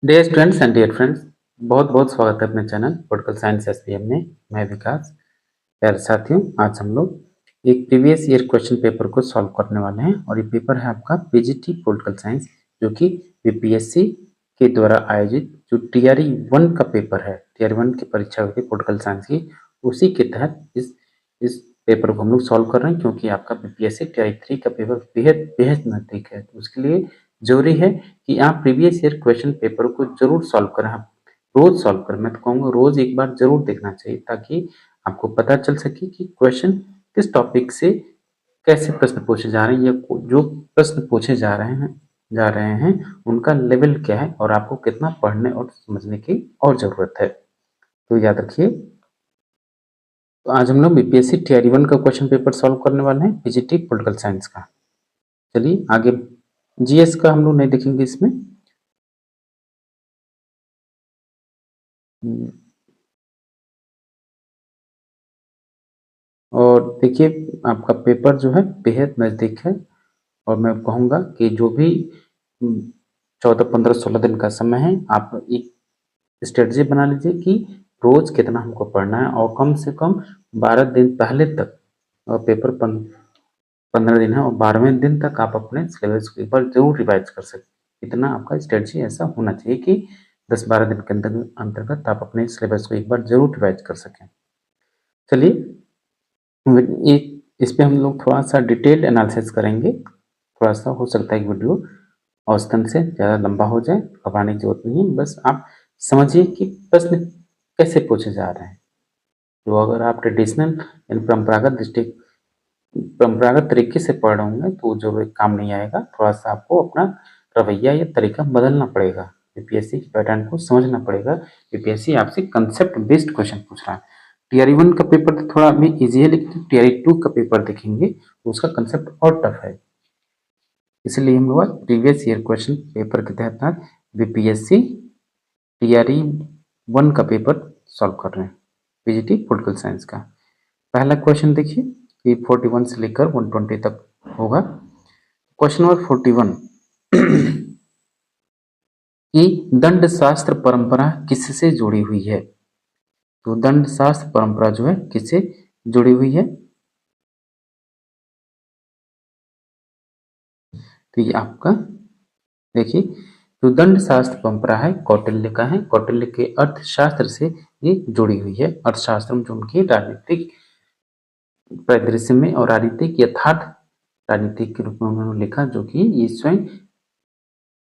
Dear students and dear friends, बहुत बहुत स्वागत है अपने चैनल पॉलिटिकल साइंस एसपीएम में। मैं विकास। प्यारे साथियों, आज हम लोग एक प्रीवियस ईयर क्वेश्चन पेपर को सॉल्व करने वाले हैं और ये पेपर है आपका पीजीटी पॉलिटिकल साइंस, जो कि बीपीएससी के द्वारा आयोजित जो टीआरई 1 का पेपर है, टीआरई 1 की परीक्षा होती है पॉलिटिकल साइंस की, उसी के तहत इस पेपर को हम लोग सॉल्व कर रहे हैं, क्योंकि आपका बीपीएससी टीआरई 3 का पेपर बेहद बेहद नजदीक है। तो उसके लिए जरूरी है कि आप प्रीवियस ईयर क्वेश्चन पेपर को जरूर सॉल्व करें। आप रोज सॉल्व करें, मैं तो कहूँगा रोज एक बार जरूर देखना चाहिए, ताकि आपको पता चल सके कि क्वेश्चन किस टॉपिक से कैसे प्रश्न पूछे जा रहे हैं, या जो प्रश्न पूछे जा रहे हैं उनका लेवल क्या है और आपको कितना पढ़ने और समझने की और जरूरत है। तो याद रखिए, तो आज हम लोग बीपीएससी टीआरई 1 का क्वेश्चन पेपर सॉल्व करने वाले हैं, पीजीटी पॉलिटिकल साइंस का। चलिए आगे, जीएस का हम लोग नहीं देखेंगे इसमें। और देखिए, आपका पेपर जो है बेहद नज़दीक है, और मैं कहूँगा कि जो भी 14, 15, 16 दिन का समय है, आप एक स्ट्रेटजी बना लीजिए कि रोज कितना हमको पढ़ना है, और कम से कम 12 दिन पहले तक, और पेपर 15 दिन है और 12वें दिन तक आप अपने सिलेबस को एक बार जरूर रिवाइज कर सकते। इतना आपका स्ट्रेटजी ऐसा होना चाहिए कि 10-12 दिन के अंतर्गत आप अपने सिलेबस को एक बार जरूर रिवाइज कर सकें। चलिए, एक इस पे हम लोग थोड़ा सा डिटेल्ड एनालिसिस करेंगे। थोड़ा सा हो सकता है कि वीडियो औसतन से ज़्यादा लंबा हो जाए, घबराने की जरूरत नहीं है। बस आप समझिए कि प्रश्न कैसे पूछे जा रहे हैं। तो अगर आप ट्रेडिशनल यानी परंपरागत तरीके से पढ़ रहे होंगे तो जो काम नहीं आएगा। थोड़ा सा आपको अपना रवैया या तरीका बदलना पड़ेगा, बीपीएससी की पैटर्न को समझना पड़ेगा। बीपीएससी आपसे कंसेप्ट बेस्ड क्वेश्चन पूछ रहा है। टीआरई 1 का पेपर तो थोड़ा भी इजी है, लेकिन टीआरई 2 का पेपर देखेंगे तो उसका कंसेप्ट और टफ है। इसलिए हम लोग प्रीवियस ईयर क्वेश्चन पेपर के तहत बीपीएससी टीआरई 1 का पेपर सॉल्व कर रहे हैं, पीजीटी पॉलिटिकल साइंस का। पहला क्वेश्चन देखिए कि 41 से लेकर 120 तक होगा। क्वेश्चन नंबर 41 कि दंड शास्त्र परंपरा किससे जुड़ी हुई है। तो दंड शास्त्र परंपरा जो है किससे जुड़ी हुई है, तो ये आपका देखिए, जो दंड शास्त्र परंपरा है कौटिल्य का है। कौटिल्य के अर्थशास्त्र से ये जुड़ी हुई है। अर्थशास्त्र में जो उनकी राजनीतिक परिदृश्य में और राजनीतिक यथार्थ राजनीतिक के रूप में उन्होंने लिखा, जो कि ये स्वयं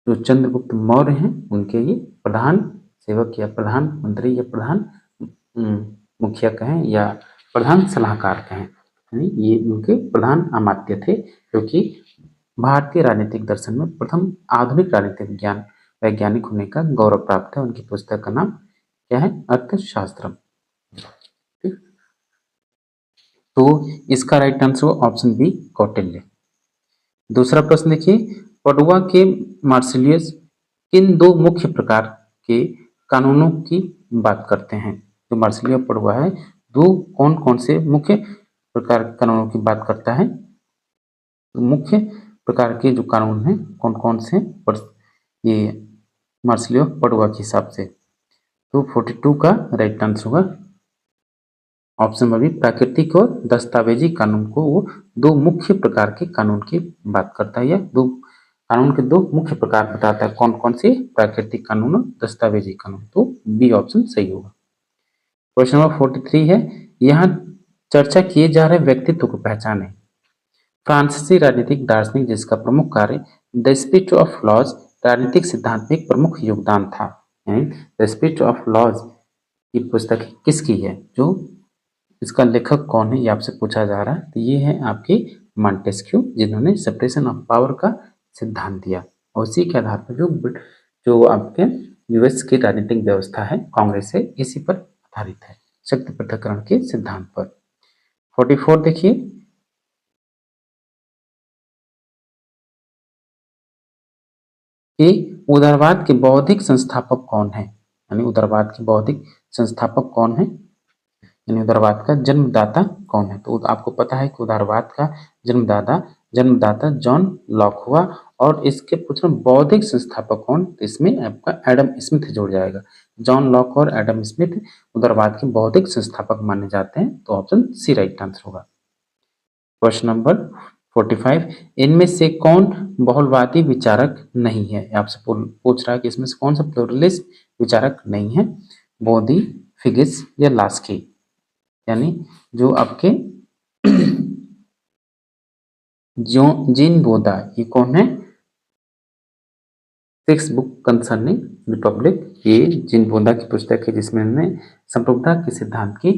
जो चंद्रगुप्त मौर्य हैं उनके ये प्रधान सेवक या प्रधानमंत्री या प्रधान मुखिया कहें या प्रधान सलाहकार कहें, यानी ये उनके प्रधान अमात्य थे, जो कि भारतीय राजनीतिक दर्शन में प्रथम आधुनिक राजनीतिक ज्ञान वैज्ञानिक होने का गौरव प्राप्त है। उनकी पुस्तक का नाम क्या है, अर्थशास्त्रम। तो इसका right answer option B, Kautilya. दूसरा प्रश्न देखिए, पडुआ के मार्सिलियस किन दो मुख्य प्रकार के कानूनों की बात करते हैं। जो मार्सिलियस पडुआ है, दो कौन कौन से मुख्य प्रकार के कानूनों की बात करता है। तो मुख्य प्रकार के जो कानून हैं कौन कौन से, ये मार्सिलियस पडुआ के हिसाब से। तो 42 का राइट आंसर होगा ऑप्शन में भी, प्राकृतिक और दस्तावेजी कानून को वो दो मुख्य प्रकार के कानून की बात करता है, या दो कानून के दो मुख्य प्रकार बताता है। कौन कौन से, प्राकृतिक कानून और दस्तावेजी कानून। तो बी ऑप्शन सही होगा। क्वेश्चन नंबर 43 है, यहाँ चर्चा किए जा रहे व्यक्तित्व को पहचाने। फ्रांसीसी राजनीतिक दार्शनिक जिसका प्रमुख कार्य द स्पिरिट ऑफ लॉज राजनीतिक सिद्धांत में एक प्रमुख योगदान था। यानी द स्पिरिट ऑफ लॉज की पुस्तक किसकी है, जो इसका लेखक कौन है, ये आपसे पूछा जा रहा है। तो ये है आपके मॉन्टेस्क्यू, जिन्होंने सेपरेशन ऑफ पावर का सिद्धांत दिया, और उसी के आधार पर जो आपके यूएस की राजनीतिक व्यवस्था है, कांग्रेस है, इसी पर आधारित है, शक्ति पृथक्करण के सिद्धांत पर। 44 देखिए, कि उदारवाद के बौद्धिक संस्थापक कौन है। यानी उदारवाद के बौद्धिक संस्थापक कौन है, यानी उदारवाद का जन्मदाता कौन है। तो आपको पता है कि उदारवाद का जन्मदाता जन्मदाता जॉन लॉक हुआ और इसके पूछ रहे बौद्धिक संस्थापक कौन, तो इसमें आपका एडम स्मिथ जुड़ जाएगा। जॉन लॉक और एडम स्मिथ उदारवाद के बौद्धिक संस्थापक माने जाते हैं, तो ऑप्शन सी राइट आंसर होगा। क्वेश्चन नंबर 45, इनमें से कौन बहुलवादी विचारक नहीं है? आपसे पूछ रहा है कि इसमें से कौन सा प्लूरलिस्ट विचारक नहीं है? बोधी, फिगिस या लास्की, यानी जो आपके जो जीन बोधा, ये कौन है? सिक्स बुक कंसर्निंग रिपब्लिक, ये जीन बोधा की पुस्तक है जिसमें उन्होंने संप्रभुता के सिद्धांत की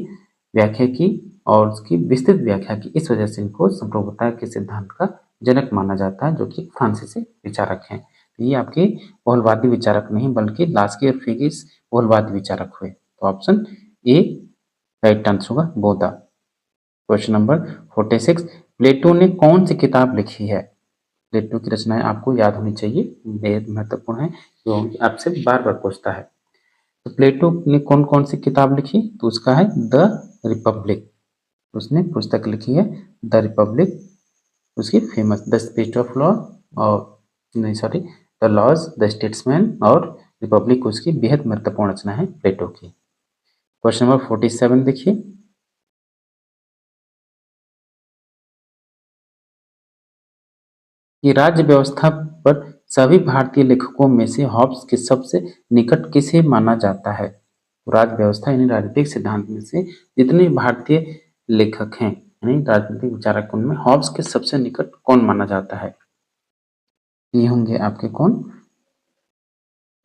व्याख्या की और उसकी विस्तृत व्याख्या की। इस वजह से इनको संप्रभुता के सिद्धांत का जनक माना जाता है, जो कि फ्रांसीसी विचारक हैं। ये आपके बहुलवादी विचारक नहीं बल्कि लास्की और फिगिस बहुलवादी विचारक हुए। तो ऑप्शन ए राइट आंसर होगा, बोधा। क्वेश्चन नंबर 46, प्लेटो ने कौन सी किताब लिखी है? प्लेटो की रचनाएं आपको याद होनी चाहिए, बेहद महत्वपूर्ण है, जो आपसे बार बार पूछता है। तो प्लेटो ने कौन कौन सी किताब लिखी? तो उसका है द रिपब्लिक, उसने पुस्तक लिखी है द रिपब्लिक। उसकी famous the spirit of law और नहीं sorry the laws, the statesman और रिपब्लिक उसकी बेहद महत्वपूर्ण रचना है प्लेटो की। क्वेश्चन नंबर 47 देखिए, कि राज्य व्यवस्था पर सभी भारतीय लेखकों में से हॉब्स के सबसे निकट किसे माना जाता है? तो राज्य व्यवस्था यानी राजनीतिक सिद्धांत में से जितने भारतीय लेखक हैं यानी राजनीतिक विचारक, उनमें हॉब्स के सबसे निकट कौन माना जाता है? ये होंगे आपके कौन?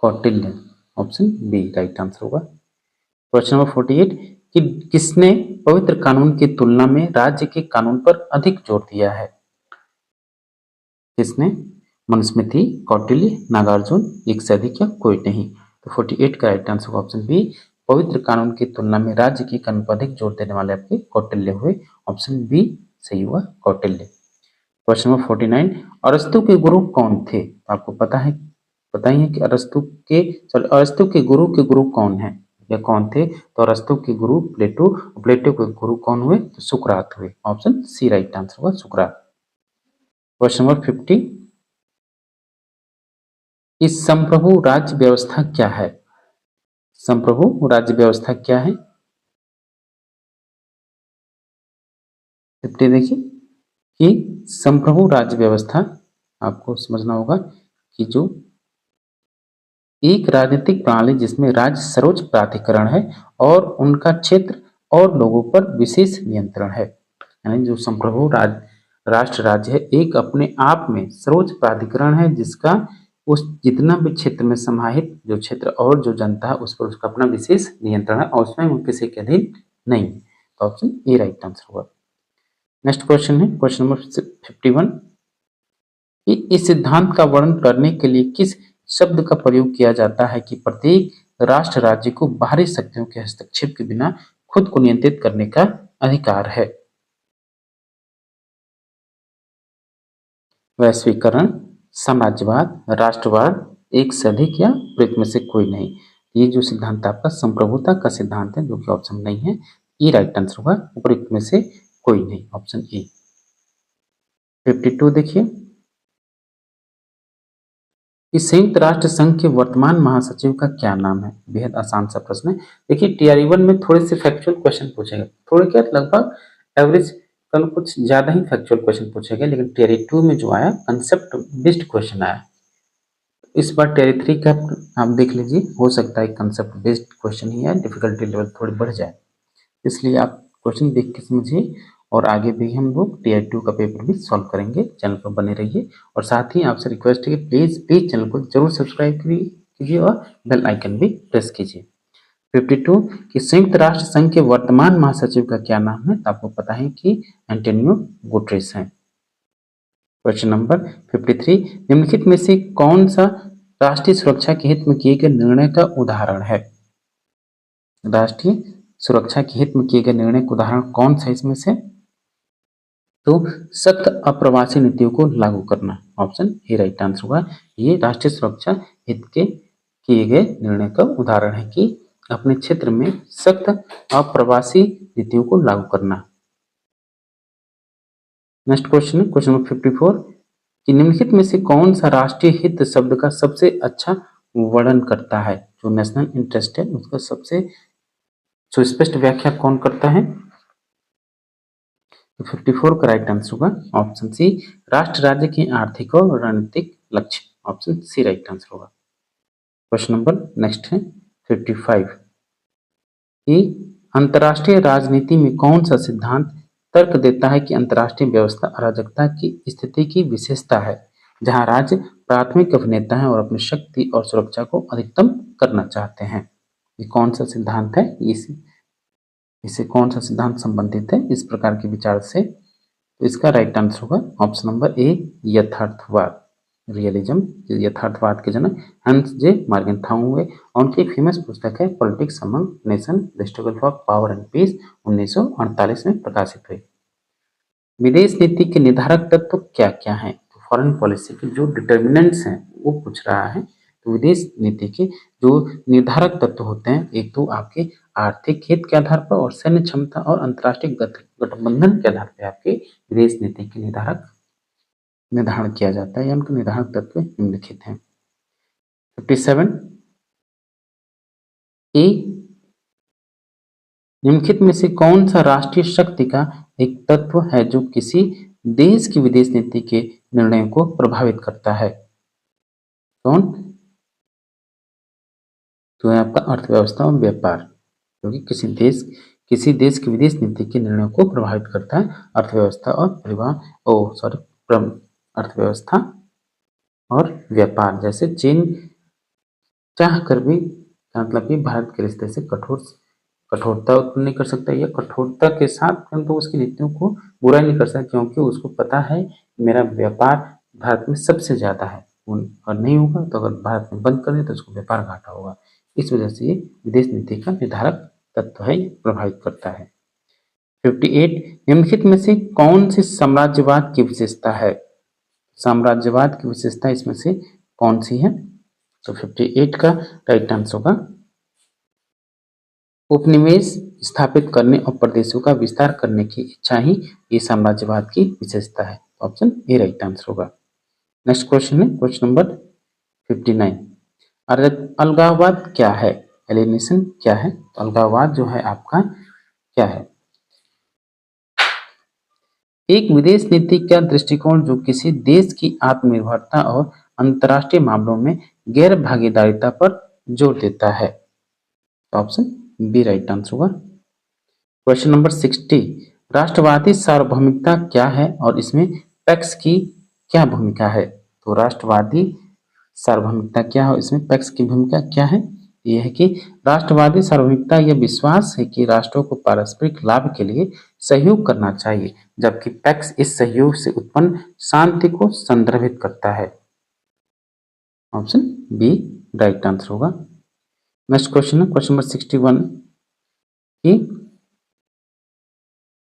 Kautilya, option B right answer होगा। क्वेश्चन नंबर 48, कि किसने पवित्र कानून की तुलना में राज्य के कानून पर अधिक जोर दिया है? किसने? मनुस्मृति, कौटिल्य, नागार्जुन, एक से अधिक या कोई नहीं। तो 48 का राइट आंसर ऑप्शन बी, पवित्र कानून की तुलना में राज्य के कानून पर अधिक जोर देने वाले आपके कौटिल्य हुए। ऑप्शन बी सही हुआ, कौटिल्य। क्वेश्चन नंबर 49, अरस्तु के गुरु कौन थे? आपको पता ही है कि अरस्तु के गुरु कौन है या कौन थे? तो अरस्तु के गुरु प्लेटो, प्लेटो के गुरु कौन हुए? तो सुकरात हुए। ऑप्शन सी राइट आंसर होगा, सुकरात। क्वेश्चन नंबर 50, इस संप्रभु राज्य व्यवस्था क्या है? संप्रभु राज्य व्यवस्था क्या है? 50 देखिए, कि संप्रभु राज्य व्यवस्था आपको समझना होगा कि जो एक राजनीतिक प्रणाली जिसमें राज्य सर्वोच्च प्राधिकरण है और उनका क्षेत्र और लोगों पर विशेष नियंत्रण है। यानी जो संप्रभु राष्ट्र राज्य है एक अपने आप में सर्वोच्च प्राधिकरण है जिसका उस जितना भी क्षेत्र में समाहित जो क्षेत्र और जो जनता है उस पर उसका अपना विशेष नियंत्रण है और उसमें वो किसी के अधीन नहीं है। तो ऑप्शन ए राइट आंसर होगा। नेक्स्ट क्वेश्चन है क्वेश्चन नंबर 51, कि इस सिद्धांत का वर्णन करने के लिए किस शब्द का प्रयोग किया जाता है कि प्रत्येक राष्ट्र राज्य को बाहरी शक्तियों के हस्तक्षेप के बिना खुद को नियंत्रित करने का अधिकार है? वैश्वीकरण, साम्राज्यवाद, राष्ट्रवाद, एक से अधिक या प्रयुक्त में से कोई नहीं। ये जो सिद्धांत आपका संप्रभुता का सिद्धांत है जो कि ऑप्शन नहीं है, ये राइट आंसर होगा, उपयुक्त में से कोई नहीं, ऑप्शन ए। 52 देखिए, कि संयुक्त राष्ट्र संघ के वर्तमान महासचिव का क्या नाम है? बेहद आसान सा प्रश्न है। देखिए टीआरई 1 में थोड़े से फैक्चुअल क्वेश्चन पूछेगा, थोड़े क्या लगभग एवरेज कल कुछ ज्यादा ही फैक्चुअल क्वेश्चन पूछेगा, लेकिन टीआरई 2 में जो आया कंसेप्ट बेस्ड क्वेश्चन आया। इस बार टीआरई 3 का आप देख लीजिए, हो सकता है कंसेप्ट बेस्ड क्वेश्चन ही है, डिफिकल्टी लेवल थोड़ी बढ़ जाए, इसलिए आप क्वेश्चन देख के समझिए। और आगे भी हम लोग टीआर 2 का पेपर भी सॉल्व करेंगे, चैनल पर बने रहिए। और साथ ही आपसे रिक्वेस्ट है कि प्लीज चैनल को जरूर सब्सक्राइब कीजिए और बेल आइकन भी प्रेस कीजिए। 52, कि संयुक्त राष्ट्र संघ के वर्तमान महासचिव का क्या नाम है? तो आपको पता है कि एंटोनियो गुटेरेस है। क्वेश्चन नंबर 53, निम्नलिखित में से कौन सा राष्ट्रीय सुरक्षा के हित में किए गए निर्णय का उदाहरण है? राष्ट्रीय सुरक्षा के हित में किए गए निर्णय का उदाहरण कौन सा इसमें से? तो सख्त अप्रवासी नीतियों को लागू करना, ऑप्शन ए राइट आंसर होगा। ये राष्ट्रीय सुरक्षा हित के किए गए निर्णय का उदाहरण है कि अपने क्षेत्र में सख्त अप्रवासी नीतियों को लागू करना। नेक्स्ट क्वेश्चन है क्वेश्चन नंबर 54 कि निम्नलिखित में से कौन सा राष्ट्रीय हित शब्द का सबसे अच्छा वर्णन करता है। जो नेशनल इंटरेस्ट है उसका सबसे सुस्पष्ट व्याख्या कौन करता है। तो 54 का राइट आंसर होगा ऑप्शन सी, राष्ट्र राज्य के आर्थिक और रणनीतिक लक्ष्य। ऑप्शन सी राइट आंसर होगा। क्वेश्चन नंबर नेक्स्ट है 55 कि अंतर्राष्ट्रीय राजनीति में कौन सा सिद्धांत तर्क देता है कि अंतर्राष्ट्रीय व्यवस्था अराजकता की स्थिति की विशेषता है, जहां राज्य प्राथमिक अभिनेता है और अपनी शक्ति और सुरक्षा को अधिकतम करना चाहते हैं। ये कौन सा सिद्धांत है, इससे कौन सा सिद्धांत संबंधित है इस प्रकार के विचार से। तो इसका राइट आंसर होगा ऑप्शन नंबर ए, यथार्थवाद। रियलिज्म, यथार्थवाद के जनक हंस जे मार्गेंथाउ हुए और उनकी एक फेमस पुस्तक है politics among nation, the struggle for power and peace, 1948 में प्रकाशित हुई। विदेश नीति के निर्धारक तत्व क्या क्या हैं। तो फॉरेन पॉलिसी के जो डिटर्मिनेंट्स हैं वो पूछ रहा है। तो विदेश नीति के जो निर्धारक तत्व होते हैं, एक तो आपके आर्थिक हित के आधार पर और सैन्य क्षमता और अंतर्राष्ट्रीय गठबंधन के आधार पर आपके विदेश नीति के निर्धारण किया जाता है या उनके निर्धारक तत्व निम्नलिखित हैं। 57 ए, निम्नलिखित में से कौन सा राष्ट्रीय शक्ति का एक तत्व है जो किसी देश की विदेश नीति के निर्णयों को प्रभावित करता है। कौन? तो है आपका अर्थव्यवस्था और व्यापार, क्योंकि किसी देश की विदेश नीति के निर्णयों को प्रभावित करता है अर्थव्यवस्था और अर्थव्यवस्था और व्यापार। जैसे चीन चाह कर भी मतलब कि भारत के रिश्ते से कठोरता उत्पन्न नहीं कर सकता या कठोरता के साथ परंतु उसकी नीतियों को बुरा नहीं कर सकता, क्योंकि उसको पता है मेरा व्यापार भारत में सबसे ज्यादा है और नहीं होगा तो अगर भारत में बंद कर दे तो उसको व्यापार घाटा होगा। इस वजह से ये विदेश नीति का निर्धारक तत्व है, प्रभावित करता है। 58 निम्नलिखित में से कौन सी साम्राज्यवाद की विशेषता है। साम्राज्यवाद की विशेषता इसमें से कौन सी है। तो 58 का राइट आंसर होगा उपनिवेश स्थापित करने और प्रदेशों का विस्तार करने की इच्छा ही ये साम्राज्यवाद की विशेषता है। ऑप्शन ए राइट आंसर होगा। नेक्स्ट क्वेश्चन है क्वेश्चन नंबर 59 अलगाववाद क्या है, एलिनेशन क्या है। तो अलगाववाद जो है आपका क्या है, एक विदेश नीति का दृष्टिकोण जो किसी देश की आत्मनिर्भरता और अंतर्राष्ट्रीय मामलों में गैर भागीदारिता पर जोर देता है। ऑप्शन बी राइट आंसर होगा। क्वेश्चन नंबर 60 राष्ट्रवादी सार्वभौमिकता क्या है और इसमें पैक्स की क्या भूमिका है। तो राष्ट्रवादी सार्वभौमिकता क्या है और इसमें पैक्स की भूमिका क्या है। यह है कि राष्ट्रवादी सार्वभौमिकता यह विश्वास है कि राष्ट्रों को पारस्परिक लाभ के लिए सहयोग करना चाहिए, जबकि पैक्स इस सहयोग से उत्पन्न शांति को संदर्भित करता है। ऑप्शन बी राइट आंसर होगा। नेक्स्ट क्वेश्चन है क्वेश्चन नंबर 61 कि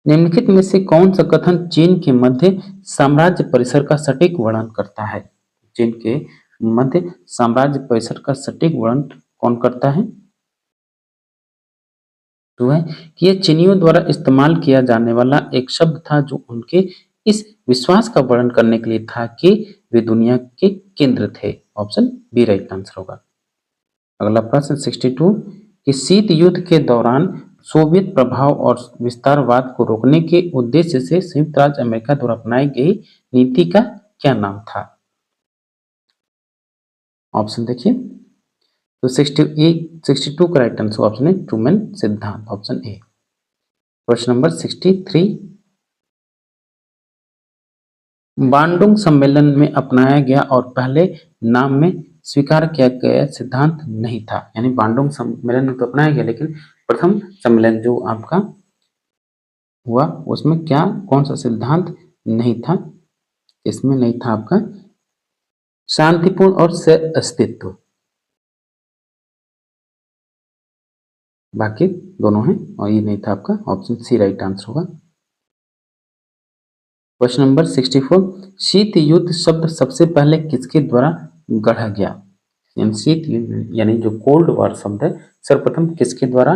निम्नलिखित में से कौन सा कथन चीन के मध्य साम्राज्य परिसर का सटीक वर्णन करता है। चीन के मध्य साम्राज्य परिसर का सटीक वर्णन कौन करता है। तो है कि यह चीनियों द्वारा इस्तेमाल किया जाने वाला एक शब्द था जो उनके इस विश्वास का वर्णन करने के लिए था कि वे दुनिया के केंद्र थे। ऑप्शन बी राइट आंसर होगा। अगला प्रश्न 62 कि शीत युद्ध के दौरान सोवियत प्रभाव और विस्तारवाद को रोकने के उद्देश्य से संयुक्त राज्य अमेरिका द्वारा अपनाई गई नीति का क्या नाम था। ऑप्शन देखिए, तो 62 का राइट आंसर ऑप्शन है ट्रूमैन सिद्धांत। Option A. Question number 63 Bandung सम्मेलन में अपनाया गया और पहले नाम में स्वीकार किया गया सिद्धांत नहीं था। यानी बांडुंग सम्मेलन में तो अपनाया गया लेकिन प्रथम सम्मेलन जो आपका हुआ उसमें क्या कौन सा सिद्धांत नहीं था। इसमें नहीं था आपका शांतिपूर्ण और सह अस्तित्व, बाकी दोनों हैं और ये नहीं था आपका। ऑप्शन सी राइट आंसर होगा। क्वेश्चन नंबर 64 शीत युद्ध शब्द सबसे पहले किसके द्वारा गढ़ा गया। शीत युद्ध यानी जो कोल्ड वॉर शब्द है सर्वप्रथम किसके द्वारा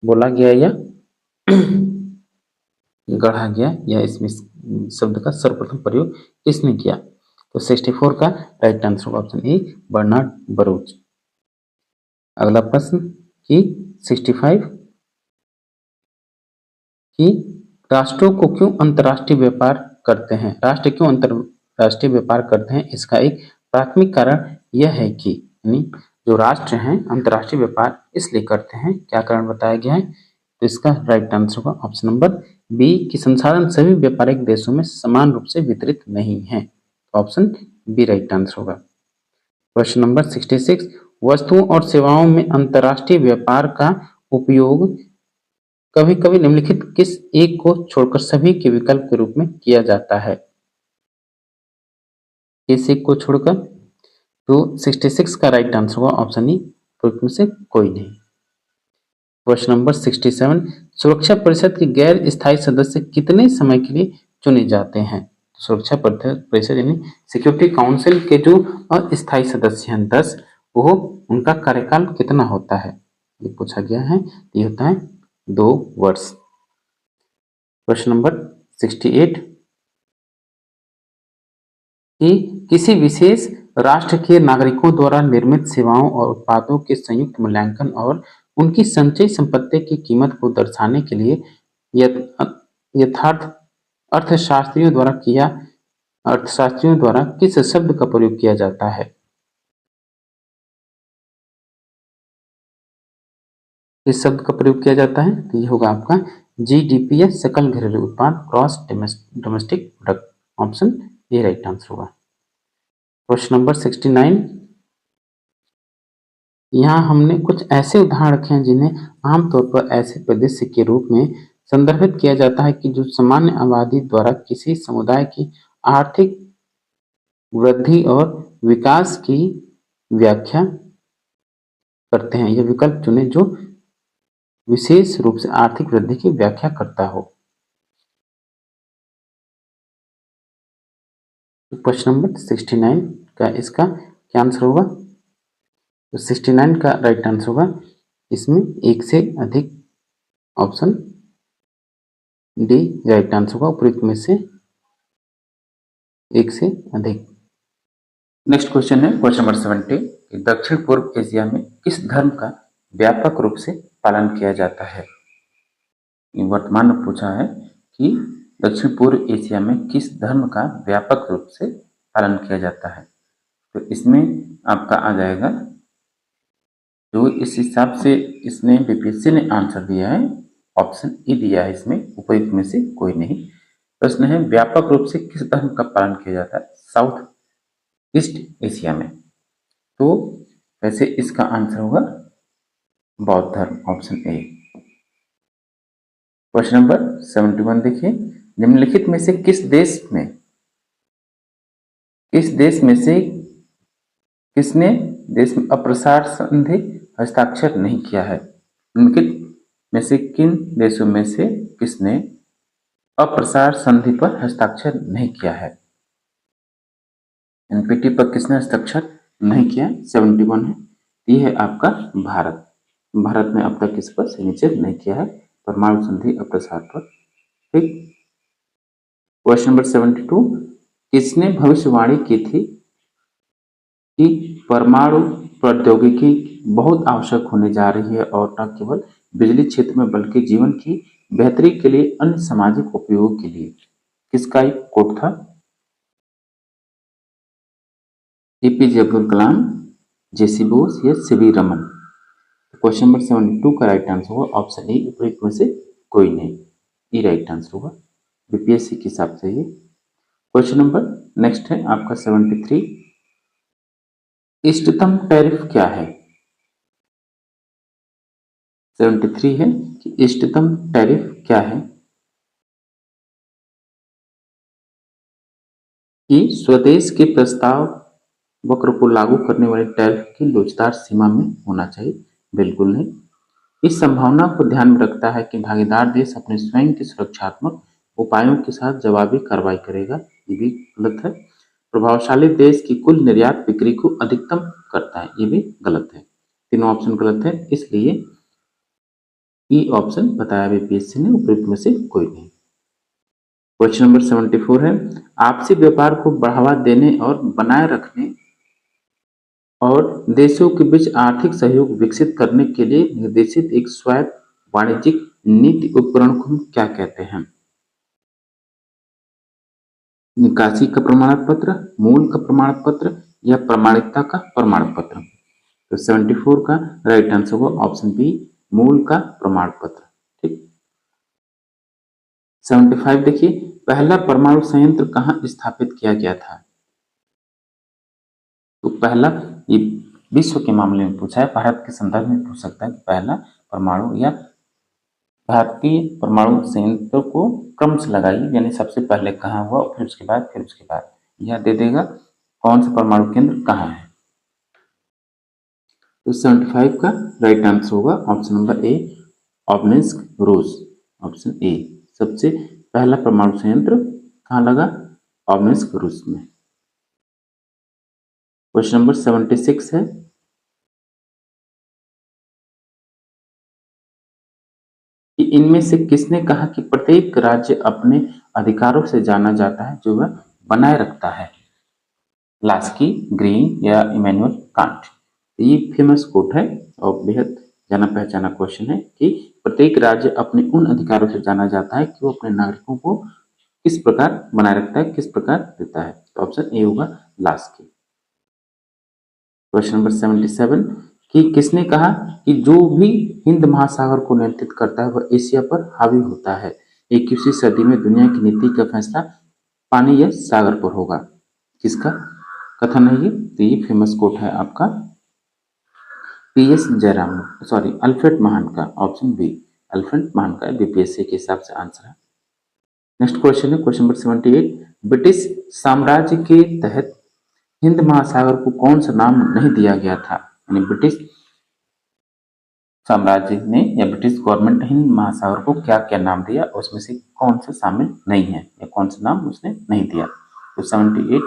बोला गया या गढ़ा गया या इसमें शब्द का सर्वप्रथम प्रयोग किसने किया? तो 64 का राइट आंसर होगा ऑप्शन ए बर्नार्ड बरूच। अगला प्रश्न कि 65 कि राष्ट्रों को क्यों अंतर्राष्ट्रीय व्यापार करते हैं? राष्ट्र क्यों अंतर्राष्ट्रीय व्यापार करते हैं? इसका एक प्राथमिक कारण यह है कि यानी जो राष्ट्र हैं अंतर्राष्ट्रीय व्यापार इसलिए करते हैं, क्या कारण बताया गया है? तो इसका राइट आंसर होगा ऑप्शन नंबर बी कि संसाधन सभी व्यापारिक देशों में समान रूप से वितरित नहीं है। ऑप्शन बी राइट आंसर होगा। क्वेश्चन नंबर 66 वस्तुओं और सेवाओं में अंतर्राष्ट्रीय व्यापार का उपयोग कभी कभी निम्नलिखित किस एक को छोड़कर सभी के विकल्प के रूप में किया जाता है? किस एक को छोड़कर? तो 66 का राइट आंसर होगा ऑप्शन ई में से कोई नहीं। क्वेश्चन नंबर 67 सुरक्षा परिषद के गैर स्थायी सदस्य कितने समय के लिए चुने जाते हैं? सुरक्षा परिषद यानी सिक्योरिटी काउंसिल के जो अस्थायी सदस्य हैं 10, वो उनका कार्यकाल कितना होता है? ये पूछा गया है। ये होता है 2 वर्ष। क्वेश्चन नंबर 68 कि किसी विशेष राष्ट्र के नागरिकों द्वारा निर्मित सेवाओं और उत्पादों के संयुक्त मूल्यांकन और उनकी संचयी संपत्ति की कीमत को दर्शाने के लिए यथार्थ अर्थशास्त्रियों द्वारा किस शब्द का प्रयोग किया जाता है? इस शब्द का प्रयोग किया जाता है तो ये होगा आपका जीडीपी या सकल घरेलू उत्पाद gross domestic product. Option A right answer होगा। क्वेश्चन नंबर 69 यहाँ हमने कुछ ऐसे उदाहरण रखे हैं जिन्हें आमतौर पर ऐसे परिदृश्य के रूप में संदर्भित किया जाता है कि जो सामान्य आबादी द्वारा किसी समुदाय की आर्थिक वृद्धि और विकास की व्याख्या करते हैं। यह विकल्प चुने जो विशेष रूप से आर्थिक वृद्धि की व्याख्या करता हो। क्वेश्चन नंबर 69 का इसका क्या आंसर होगा? तो 69 का राइट आंसर होगा इसमें एक से अधिक। ऑप्शन डी राइट आंसर होगा उपयुक्त में से एक से अधिक। नेक्स्ट क्वेश्चन है क्वेश्चन नंबर 70 कि दक्षिण पूर्व एशिया में किस धर्म का व्यापक रूप से पालन किया जाता है? वर्तमान में पूछा है कि दक्षिण पूर्व एशिया में किस धर्म का व्यापक रूप से पालन किया जाता है? तो इसमें आपका आ जाएगा जो इस हिसाब से इसने बीपीएससी ने आंसर दिया है ऑप्शन ई दिया है, इसमें उपयुक्त में से कोई नहीं। प्रश्न है व्यापक रूप से किस धर्म का पालन किया जाता है साउथ ईस्ट एशिया में? तो वैसे इसका आंसर होगा बौद्ध धर्म। Option A. क्वेश्चन नंबर 71 देखिए निम्नलिखित में से किस देश में किसने देश में अप्रसार संधि हस्ताक्षर नहीं किया है? निम्नलिखित में से किन देशों में से किसने अप्रसार संधि पर हस्ताक्षर नहीं किया है? एनपीटी पर किसने हस्ताक्षर नहीं किया? 71 है। ये है आपका भारत। भारत ने अब तक इस पर सिग्नेचर नहीं किया है परमाणु संधि अप्रसार पर। ठीक। क्वेश्चन नंबर 72 किसने भविष्यवाणी की थी कि परमाणु प्रौद्योगिकी बहुत आवश्यक होने जा रही है और न केवल बिजली क्षेत्र में बल्कि जीवन की बेहतरी के लिए अन्य सामाजिक उपयोग के लिए? किसका एक कोट था? एपीजे अब्दुल कलाम, जेसी बोस या सीवी रमन? क्वेश्चन नंबर 72 का राइट आंसर होगा ऑप्शन ए उपयुक्त में से कोई नहीं। ई राइट आंसर होगा बीपीएससी के हिसाब से ये। क्वेश्चन नंबर नेक्स्ट है आपका 73 इष्टतम टैरिफ क्या है? 73 है कि इष्टतम टैरिफ क्या है? कि स्वदेश के प्रस्ताव वक्र को लागू करने वाले टैरिफ की लोचदार सीमा में होना चाहिए? बिल्कुल नहीं। इस संभावना को ध्यान में रखता है कि भागीदार देश अपने स्वयं के सुरक्षात्मक उपायों के साथ जवाबी कार्रवाई करेगा? ये भी गलत है। प्रभावशाली देश की कुल निर्यात बिक्री को अधिकतम करता है? ये भी गलत है। तीनों ऑप्शन गलत है, इसलिए ई ऑप्शन बताया बीपीएससी ने उपयुक्त में से कोई नहीं। क्वेश्चन नंबर 74 है, आपसी व्यापार को बढ़ावा देने और बनाए रखने और देशों के बीच आर्थिक सहयोग विकसित करने के लिए निर्देशित एक स्वायत्त वाणिज्यिक नीति उपकरण को हम क्या कहते हैं? निकासी का प्रमाण पत्र, मूल का प्रमाण पत्र या प्रामाणिकता का प्रमाण पत्र? तो 74 का राइट आंसर होगा ऑप्शन बी, मूल का प्रमाण पत्र। ठीक। 75 देखिए, पहला परमाणु संयंत्र कहाँ स्थापित किया गया था? तो पहला, ये विश्व के मामले में पूछा है, भारत के संदर्भ में पूछ सकता है कि पहला परमाणु या भारतीय परमाणु संयंत्र को क्रम से लगाइए, यानी सबसे पहले कहाँ हुआ, फिर उसके बाद यह दे देगा कौन सा परमाणु केंद्र कहाँ है। तो 75 का राइट आंसर होगा ऑप्शन नंबर ए, ओब्निस्क, रूस। ऑप्शन ए, सबसे पहला परमाणु संयंत्र कहाँ लगा? ओब्निस्क, रूस में। क्वेश्चन नंबर 76 है, कि इनमें से किसने कहा कि प्रत्येक राज्य अपने अधिकारों से जाना जाता है जो वह बनाए रखता है? लास्की, ग्रीन या इमैनुअल कांट? ये फेमस कोट है और बेहद जाना पहचाना क्वेश्चन है कि प्रत्येक राज्य अपने उन अधिकारों से जाना जाता है कि वो अपने नागरिकों को किस प्रकार बनाए रखता है, किस प्रकार देता है। तो ऑप्शन ए होगा लास्की। क्वेश्चन नंबर 77, कि किसने कहा कि जो भी हिंद महासागर को नियंत्रित करता है वह एशिया पर हावी होता है? 21वीं सदी में दुनिया की नीति का फैसला पानी या सागर पर होगा? किसका कथन है ये? तो ये फेमस कोट है आपका पीएस जयराम, सॉरी अल्फ्रेड महान का। ऑप्शन बी, अल्फ्रेड महान का बीपीएससी के हिसाब से आंसर है। नेक्स्ट क्वेश्चन है क्वेश्चन नंबर 78, ब्रिटिश साम्राज्य के तहत हिंद महासागर को कौन सा नाम नहीं दिया गया था? यानी ब्रिटिश साम्राज्य ने या ब्रिटिश गवर्नमेंट हिंद महासागर को क्या क्या नाम दिया, उसमें से कौन सा शामिल नहीं है या कौन सा नाम उसने नहीं दिया? तो 78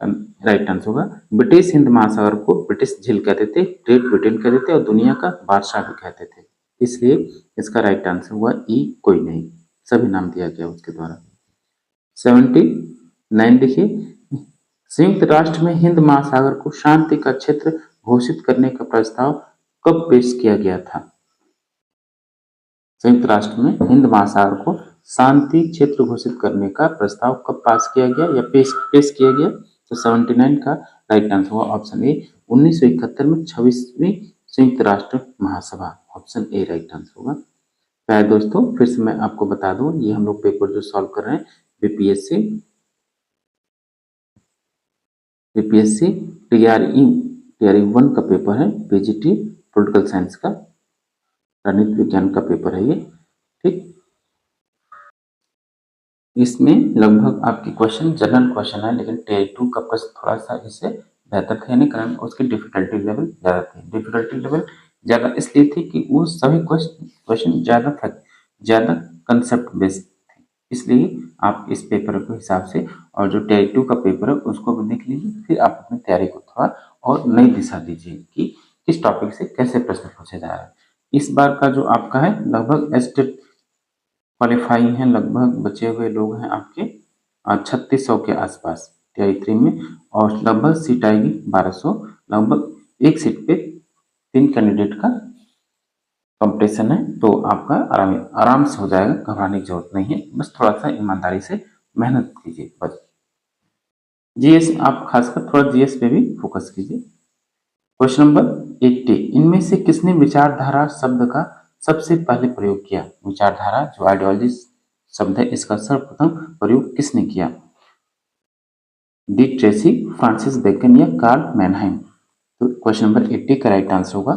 राइट आंसर होगा, ब्रिटिश हिंद महासागर को ब्रिटिश झील कहते थे, ग्रेट ब्रिटेन कहते थे और दुनिया का बादशाह भी कहते थे, इसलिए इसका राइट आंसर हुआ ई, कोई नहीं, सभी नाम दिया गया उसके द्वारा। 79 देखिए, संयुक्त राष्ट्र में हिंद महासागर को शांति का क्षेत्र घोषित करने का प्रस्ताव कब पेश किया गया था? संयुक्त राष्ट्र में हिंद महासागर को शांति क्षेत्र घोषित करने का प्रस्ताव कब पास किया गया या पेश किया गया? तो 79 का राइट आंसर हुआ ऑप्शन ए, 1971 में 26वीं संयुक्त राष्ट्र महासभा। ऑप्शन ए राइट आंसर होगा। प्यारे दोस्तों, फिर से मैं आपको बता दूं, ये हम लोग पेपर जो सॉल्व कर रहे हैं बीपीएससी टीआरई 1 का पेपर है, पीजीटी पॉलिटिकल साइंस का राजनीति विज्ञान का पेपर है ये। ठीक, इसमें लगभग आपके क्वेश्चन जनरल क्वेश्चन है, लेकिन टीआरई 2 का प्रश्न थोड़ा सा इससे बेहतर थे, यानी कारण उसकी डिफिकल्टी लेवल ज्यादा थी। डिफिकल्टी लेवल ज्यादा इसलिए थी कि वो सभी क्वेश्चन ज्यादा कंसेप्ट बेस्ड थे, इसलिए आप इस पेपर के हिसाब से और जो टीआरई 2 का पेपर है उसको भी देख लीजिए, फिर आप अपनी तैयारी को थोड़ा और नई दिशा दीजिए कि किस टॉपिक से कैसे प्रश्न पूछे जा रहे हैं। इस बार का जो आपका है लगभग एस्टेट क्वालिफाई हैं, लगभग बचे हुए लोग हैं आपके 3600 के आसपास टीआरई 3 में, और लगभग सीट आएगी 1200, लगभग एक सीट पे 3 कैंडिडेट का कंपटीशन है, तो आपका आराम से हो जाएगा, घबराने की जरूरत नहीं है, बस थोड़ा सा ईमानदारी से मेहनत कीजिए बस। जीएस आप खासकर थोड़ा जीएस पे भी फोकस कीजिए। क्वेश्चन नंबर 80, इनमें से किसने विचारधारा शब्द का सबसे पहले प्रयोग किया? विचारधारा जो आइडियोलॉजी शब्द है इसका सर्वप्रथम प्रयोग किसने किया? डी ट्रेसी, फ्रांसिस बेकन या कार्ल मैनहाइम? तो क्वेश्चन नंबर 80 का राइट आंसर होगा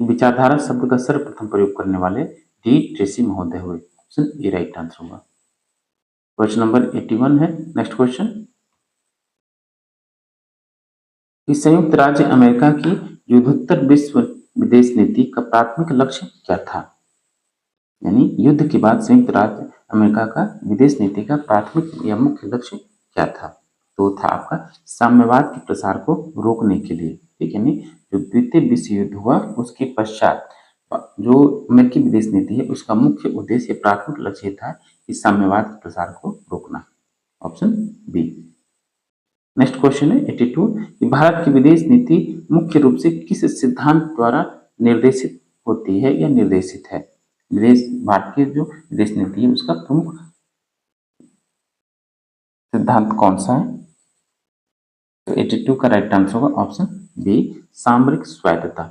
विचारधारा शब्द का सर्वप्रथम प्रयोग करने वाले डी ट्रेसी महोदय हुए। ऑप्शन ए राइट आंसर होगा। क्वेश्चन नंबर 81 है नेक्स्ट क्वेश्चन, संयुक्त राज्य अमेरिका की युद्धोत्तर विश्व विदेश नीति का प्राथमिक लक्ष्य क्या था? यानी युद्ध के बाद संयुक्त राज्य अमेरिका का विदेश नीति का प्राथमिक या मुख्य लक्ष्य क्या था? तो था आपका साम्यवाद के प्रसार को रोकने के लिए। ठीक है, यानी जो द्वितीय विश्व युद्ध हुआ उसके पश्चात जो अमेरिकी विदेश नीति है उसका मुख्य उद्देश्य प्राथमिक लक्ष्य था कि इस साम्यवाद के प्रसार को रोकना, ऑप्शन बी। नेक्स्ट क्वेश्चन है 82 कि भारत की विदेश नीति मुख्य रूप से किस सिद्धांत द्वारा निर्देशित होती है या निर्देशित है। भारत की जो विदेश नीति है उसका प्रमुख सिद्धांत कौन सा है? तो 82 का राइट आंसर होगा ऑप्शन बी, सामरिक स्वायत्तता।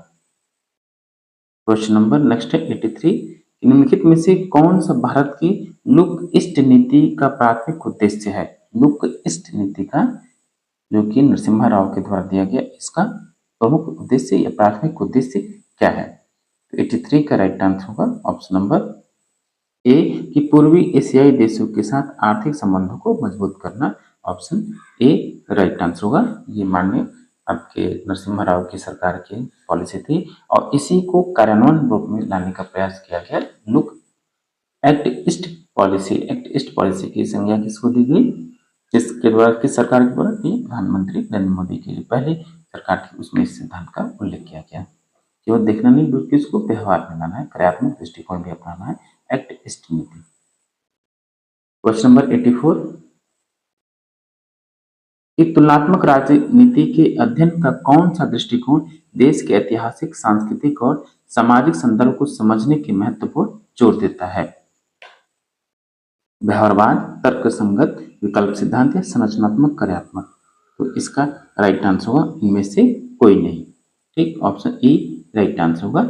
क्वेश्चन नंबर नेक्स्ट है 83, निम्नलिखित में से कौन सा भारत की लुक ईस्ट नीति का प्राथमिक उद्देश्य है। लुक ईस्ट नीति का जो कि नरसिम्हा राव के द्वारा दिया गया, इसका प्रमुख उद्देश्य या प्राथमिक उद्देश्य क्या है। तो 83 का राइट आंसर होगा ऑप्शन नंबर ए कि पूर्वी एशियाई देशों के साथ आर्थिक संबंधों को मजबूत करना, ऑप्शन ए राइट आंसर होगा। ये माननीय आपके नरसिम्हा राव की सरकार की पॉलिसी थी और इसी को कार्यान्वयन रूप में लाने का प्रयास किया गया। लुक एक्ट ईस्ट पॉलिसी की संज्ञा किसको दी गई, किसके द्वारा, किस सरकार के द्वारा? प्रधानमंत्री नरेंद्र मोदी की पहली सरकार थी, उसमें इस सिद्धांत का उल्लेख किया गया। केवल देखना नहीं बल्कि उसको व्यवहार में लाना है, कार्यात्मक दृष्टिकोण भी अपनाना है, एक्ट ईस्ट नीति। क्वेश्चन नंबर 84 कि तुलनात्मक राजनीति के अध्ययन का कौन सा दृष्टिकोण देश के ऐतिहासिक, सांस्कृतिक और सामाजिक संदर्भ को समझने के महत्व पर जोर देता है। व्यवहारवाद, तर्कसंगत, विकल्प सिद्धांत या संरचनात्मक, कार्यात्मक। तो इसका राइट आंसर होगा इनमें से कोई नहीं, ठीक, ऑप्शन ई राइट आंसर होगा।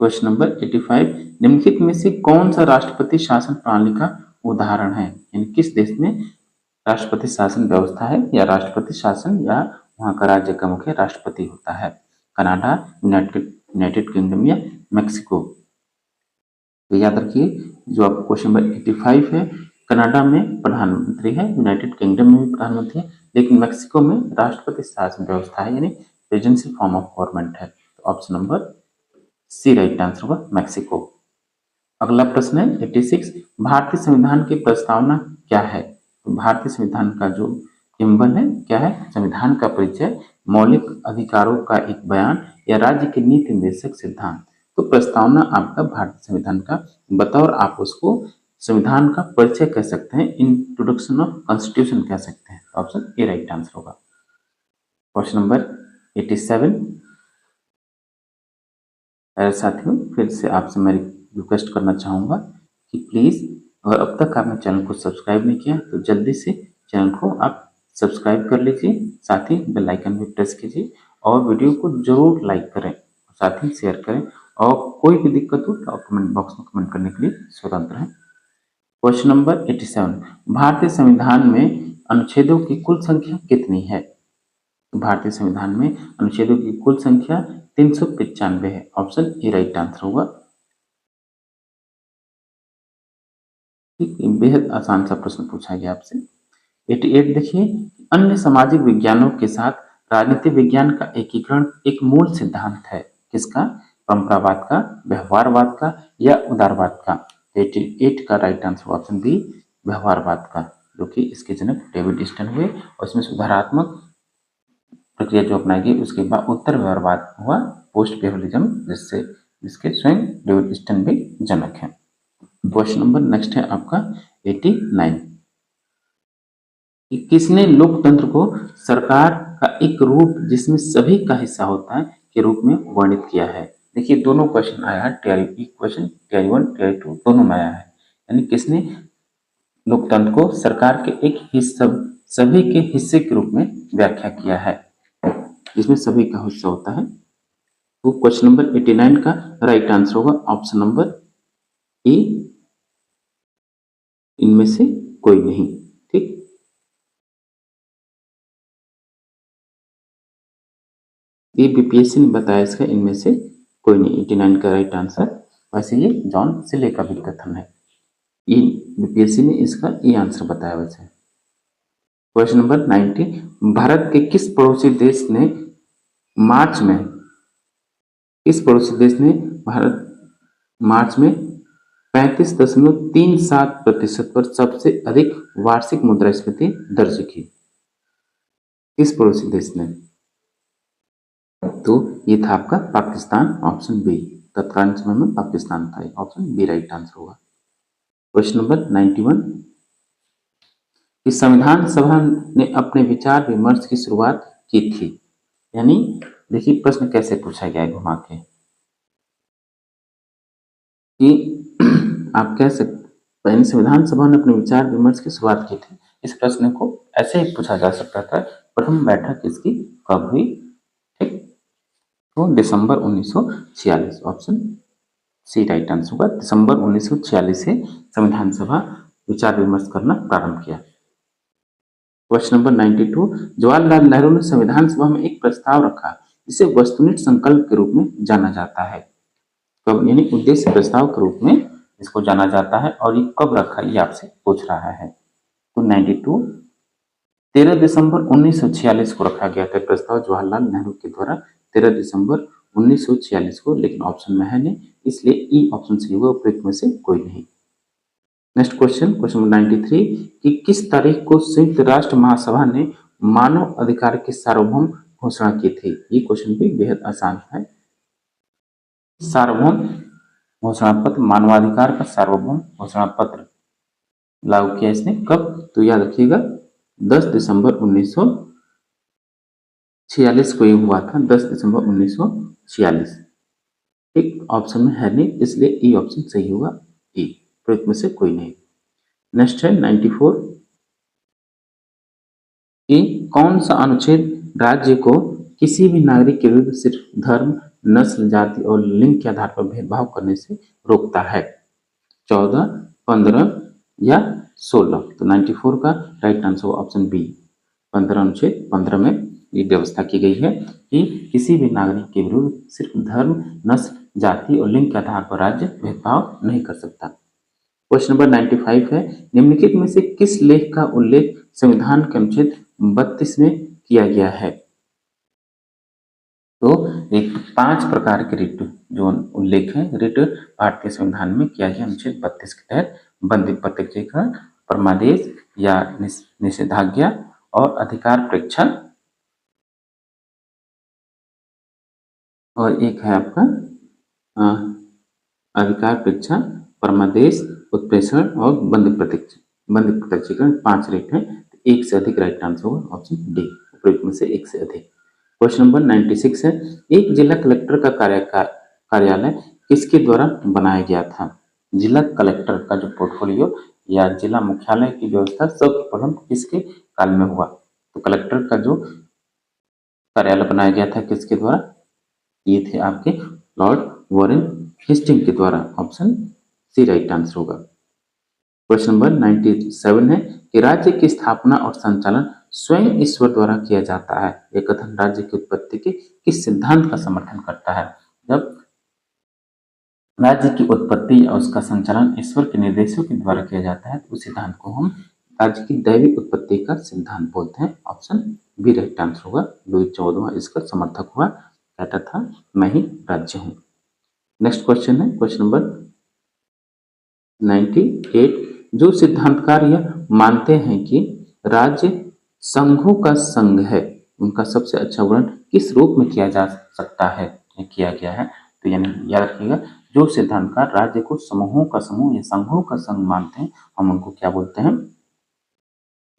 क्वेश्चन नंबर 85 निम्नलिखित में से कौन सा राष्ट्रपति शासन प्रणाली का उदाहरण है, यानी किस देश में राष्ट्रपति शासन व्यवस्था है या राष्ट्रपति शासन या वहां का राज्य का मुख्य राष्ट्रपति होता है। कनाडा, यूनाइटेड किंगडम या मैक्सिको। तो याद रखिए जो आपको क्वेश्चन नंबर 85 है, कनाडा में प्रधानमंत्री है, यूनाइटेड किंगडम में भी प्रधानमंत्री है, लेकिन मैक्सिको में राष्ट्रपति शासन व्यवस्था है, यानी प्रेसिडेंशियल फॉर्म ऑफ गवर्नमेंट है। तो option number C right answer होगा, मैक्सिको। अगला प्रश्न है 86 भारतीय संविधान की प्रस्तावना क्या है। तो भारतीय संविधान का जो सिंबल है क्या है, संविधान का परिचय, मौलिक अधिकारों का एक बयान या राज्य के नीति निर्देशक सिद्धांत। तो प्रस्तावना आपका भारतीय संविधान का बतौर आप उसको संविधान का परिचय कह सकते हैं, इंट्रोडक्शन ऑफ कॉन्स्टिट्यूशन कह सकते हैं। तो ऑप्शन ए राइट आंसर होगा। क्वेश्चन नंबर 87 साथियों फिर से आपसे मैं रिक्वेस्ट करना चाहूँगा कि प्लीज़ अगर अब तक आपने चैनल को सब्सक्राइब नहीं किया तो जल्दी से चैनल को आप सब्सक्राइब कर लीजिए, साथ ही बेल आइकन भी प्रेस कीजिए और वीडियो को जरूर लाइक करें, साथ ही शेयर करें और कोई भी दिक्कत हो तो कमेंट बॉक्स में कमेंट करने के लिए स्वतंत्र हैं। क्वेश्चन नंबर 87 भारतीय संविधान में अनुच्छेदों की कुल संख्या कितनी है। भारतीय संविधान में अनुच्छेदों की कुल संख्या 395 है, ऑप्शन ए राइट आंसर होगा। बेहद आसान सा प्रश्न पूछा गया आपसे। 88 देखिए अन्य सामाजिक विज्ञानों के साथ राजनीति विज्ञान का एकीकरण एक मूल सिद्धांत है, किसका? परंपरावाद का, व्यवहारवाद का या उदारवाद का। 88 का राइट आंसर ऑप्शन बी, व्यवहारवाद का, जो कि इसके जनक डेविड ईस्टन हुए और इसमें सुधारात्मक प्रक्रिया जो अपनाई गई उसके बाद उत्तर व्यवहारवाद हुआ, पोस्ट बेहलिज्म, जिसके स्वयं डेविड ईस्टन भी जनक हैं। क्वेश्चन नंबर नेक्स्ट है आपका 89 कि किसने लोकतंत्र को सरकार का एक रूप जिसमें सभी का हिस्सा होता है के रूप में वर्णित किया है। देखिए दोनों क्वेश्चन आया है, क्वेश्चन टीआरई 1 टीआरई 2 दोनों में आया है, यानी किसने लोकतंत्र को सरकार के एक हिस्सा, सभी के हिस्से के रूप में व्याख्या किया है, जिसमें सभी का हिस्सा होता है। तो क्वेश्चन नंबर 89 का राइट आंसर होगा ऑप्शन नंबर ए, इनमें से कोई नहीं, ठीक। ये बीपीएससी ने बताया इसका इनमें से कोई नहीं, 89 का राइट आंसर। वैसे ये जॉन सिले का भी कथन है, ये बीपीएससी ने इसका ये आंसर बताया। वैसे क्वेश्चन नंबर 90 भारत के किस पड़ोसी देश ने मार्च में भारत मार्च में 35.37% पर सबसे अधिक वार्षिक मुद्रास्फीति दर्ज की। किस पड़ोसी देश ने? तो ये था आपका पाकिस्तान, ऑप्शन बी। तत्कालीन समय में पाकिस्तान था। ऑप्शन बी राइट आंसर होगा। क्वेश्चन नंबर 91 कि संविधान सभा ने अपने विचार विमर्श की शुरुआत की थी। यानी देखिए प्रश्न कैसे पूछा गया है घुमा के कि आप कह सकते पहले संविधान सभा ने अपने विचार विमर्श की शुरुआत की थी। इस प्रश्न को ऐसे ही पूछा जा सकता था, प्रथम बैठक इसकी कब हुई? ठीक, तो दिसंबर 1946। ऑप्शन सी राइट आंसर होगा। दिसंबर 1946 से संविधान सभा विचार विमर्श करना प्रारंभ किया। क्वेश्चन नंबर 92 जवाहरलाल नेहरू ने संविधान सभा में एक प्रस्ताव रखा जिसे वस्तुनिष्ठ संकल्प के रूप में जाना जाता है। कब? यानी उद्देश्य प्रस्ताव के रूप में इसको जाना जाता है। और ये कब रखा ये आपसे पूछ रहा है। तो 92 13 दिसंबर 1946 को रखा गया था प्रस्ताव जवाहरलाल नेहरू के द्वारा 13 दिसंबर 1946 को, लेकिन ऑप्शन में है नहीं, इसलिए ई ऑप्शन सही होगा, उपयुक्त में से कोई नहीं। नेक्स्ट क्वेश्चन, क्वेश्चन नंबर 93 कि किस तारीख को संयुक्त राष्ट्र महासभा ने मानव अधिकार की सार्वभौम घोषणा की थी? ये क्वेश्चन भी बेहद आसान है। सार्वभौम घोषणा पत्र, मानवाधिकार का सार्वभौम घोषणा पत्र लागू किया इसने कब? तो याद रखिएगा 10 दिसंबर 1946 को ये हुआ था। 10 दिसंबर 1946। ठीक, ऑप्शन में है नहीं, इसलिए ई ऑप्शन सही होगा। ई प्रयुक्त में से कोई नहीं। नेक्स्ट है 94 कि कौन सा अनुच्छेद राज्य को किसी भी नागरिक के विरुद्ध सिर्फ धर्म, नस्ल, जाति और लिंग के आधार पर भेदभाव करने से रोकता है? 14, 15 या 16? तो 94 का राइट आंसर होगा ऑप्शन बी 15। अनुच्छेद 15 में ये व्यवस्था की गई है कि किसी भी नागरिक के विरुद्ध सिर्फ धर्म, नस्ल, जाति और लिंग के आधार पर राज्य भेदभाव नहीं कर सकता। क्वेश्चन नंबर 95 है निम्नलिखित में से किस लेख का उल्लेख संविधान के अनुच्छेद 32 में किया गया है? तो एक 5 प्रकार के रिट जो उल्लेख है रिट भारतीय संविधान में किया गया अनुच्छेद 32 के तहत बंदी प्रत्यक्षीकरण, परमादेश या निषेधाज्ञा और अधिकार प्रेक्षण, और एक है आपका अधिकार प्रेक्षण, परमादेश, उत्प्रेषण और बंदी प्रत्यक्षीकरण। 5 रेट है, एक से अधिक राइट आंसर होगा ऑप्शन डी, उपयुक्त में से एक से अधिक। क्वेश्चन नंबर 96 है एक जिला कलेक्टर का कार्यालय किसके द्वारा बनाया गया था? जिला कलेक्टर का जो पोर्टफोलियो या जिला मुख्यालय की व्यवस्था सर्वप्रथम किसके काल में हुआ? तो कलेक्टर का जो कार्यालय बनाया गया था किसके द्वारा? ये थे आपके लॉर्ड वॉरेन हेस्टिंग के द्वारा। ऑप्शन सी राइट आंसर होगा। क्वेश्चन नंबर 97 है कि राज्य की स्थापना और संचालन स्वयं ईश्वर द्वारा किया जाता है। यह कथन राज्य की उत्पत्ति के किस सिद्धांत का समर्थन करता है? जब राज्य की उत्पत्ति और उसका संचालन ईश्वर के निर्देशों के द्वारा किया जाता है तो उस सिद्धांत को हम राज्य की दैविक उत्पत्ति का सिद्धांत बोलते हैं। ऑप्शन बी राइट आंसर होगा। लुई 14वां इसका समर्थक हुआ, कहता था मैं ही राज्य हूं। नेक्स्ट क्वेश्चन है क्वेश्चन नंबर 98 जो सिद्धांतकार यह मानते हैं कि राज्य संघों का संघ है, उनका सबसे अच्छा वर्णन किस रूप में किया जा सकता है या किया गया है? तो यानी याद रखिएगा जो सिद्धांतकार राज्य को समूहों का समूह या संघों का संघ मानते हैं हम उनको क्या बोलते हैं?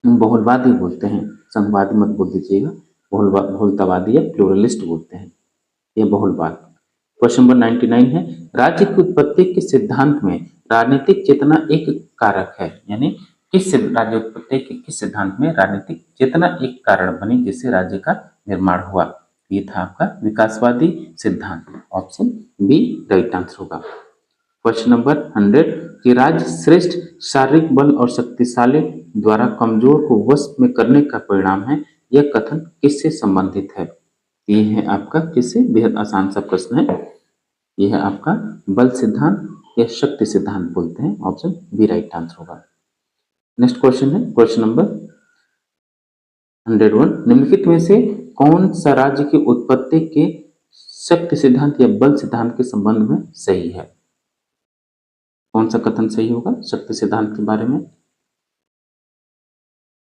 बहुलवादी बोलते हैं। संघवादी मत बोल दीजिएगा, बहुलतावादी या प्लूरलिस्ट बोलते हैं, ये बहुलवाद। क्वेश्चन नंबर 99 है राज्य की उत्पत्ति के सिद्धांत में राजनीतिक चेतना एक कारक है। यानी किस राज्य उत्पत्ति के किस सिद्धांत में राजनीतिक चेतना एक कारण बनी जिससे राज्य का निर्माण हुआ? ये था आपका विकासवादी सिद्धांत। ऑप्शन बी राइट आंसर होगा। क्वेश्चन नंबर 100 कि राज्य श्रेष्ठ शारीरिक बल और शक्तिशाली द्वारा कमजोर को वश में करने का परिणाम है, यह कथन किससे संबंधित है? ये है आपका किससे? बेहद आसान सा प्रश्न है। यह है आपका बल सिद्धांत या शक्ति सिद्धांत बोलते हैं। ऑप्शन बी राइट आंसर होगा। नेक्स्ट क्वेश्चन है क्वेश्चन नंबर 101 निम्नलिखित में से कौन सा राज्य की उत्पत्ति के शक्ति सिद्धांत या बल सिद्धांत के संबंध में सही है? कौन सा कथन सही होगा शक्ति सिद्धांत के बारे में?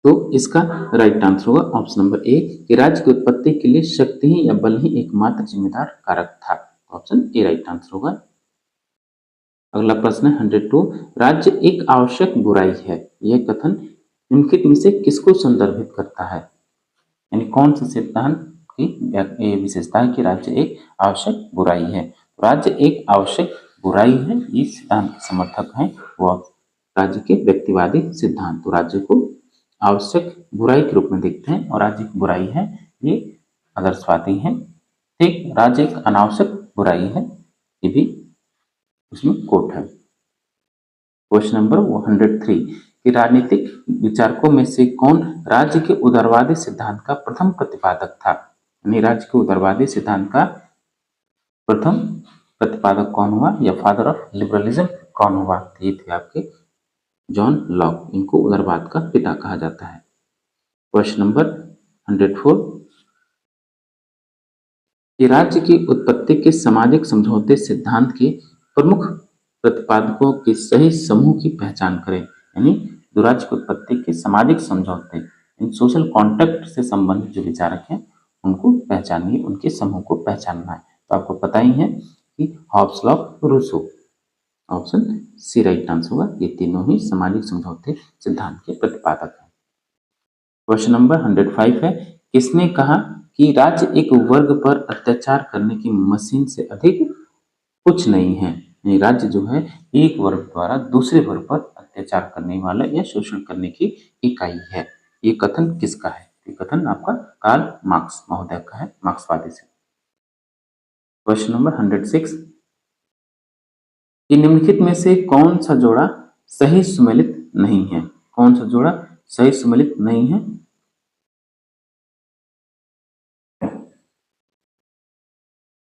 तो इसका राइट आंसर होगा ऑप्शन नंबर ए कि राज्य की उत्पत्ति के लिए शक्ति ही या बल ही एकमात्र जिम्मेदार कारक था। ऑप्शन ए राइट आंसर होगा। अगला प्रश्न है 102, राज्य एक आवश्यक बुराई है, यह कथन निम्नलिखित में से किसको संदर्भित करता है? यानी कौन सा सिद्धांत की ये विशेषता है कि राज्य एक आवश्यक बुराई है? राज्य एक आवश्यक बुराई है, इस सिद्धांत के समर्थक हैं वो राज्य के व्यक्तिवादी सिद्धांत। तो राज्य को आवश्यक बुराई के रूप में देखते हैं और राज्य की बुराई है, ये आदर्शवादी है। ठीक, राज्य एक अनावश्यक बुराई है, ये भी उसमें कोट है। क्वेश्चन नंबर 103 कि राजनीतिक विचारकों में से कौन राज्य के उदारवादी सिद्धांत का प्रथम प्रतिपादक था? यानी राज्य के उदारवादी सिद्धांत का प्रथम प्रतिपादक कौन हुआ या फादर ऑफ लिबरलिज्म कौन हुआ? ये थे आपके जॉन लॉक, इनको उदारवाद का पिता कहा जाता है। क्वेश्चन नंबर 104 कि राज्य की उत्पत्ति के सामाजिक समझौते सिद्धांत के प्रमुख प्रतिपादकों के सही समूह की पहचान करें। यानी जो राज्य की उत्पत्ति के सामाजिक समझौते, इन सोशल कॉन्ट्रैक्ट से संबंधित जो विचारक हैं उनको पहचानिए, उनके समूह को पहचानना है। तो आपको पता ही है कि Hobbes, Locke, Rousseau, option C right answer होगा। ये तीनों ही सामाजिक समझौते सिद्धांत के प्रतिपादक हैं। क्वेश्चन नंबर 105 है, किसने कहा कि राज्य एक वर्ग पर अत्याचार करने की मशीन से अधिक कुछ नहीं है? यानी राज्य जो है एक वर्ग द्वारा दूसरे वर्ग पर अत्याचार करने वाला या शोषण करने की इकाई है। ये कथन किसका है? ये कथन आपका कार्ल मार्क्स महोदय का है, मार्क्सवादी से। क्वेश्चन नंबर 106 कि निम्नलिखित में से कौन सा जोड़ा सही सुमेलित नहीं है? कौन सा जोड़ा सही सुमेलित नहीं है?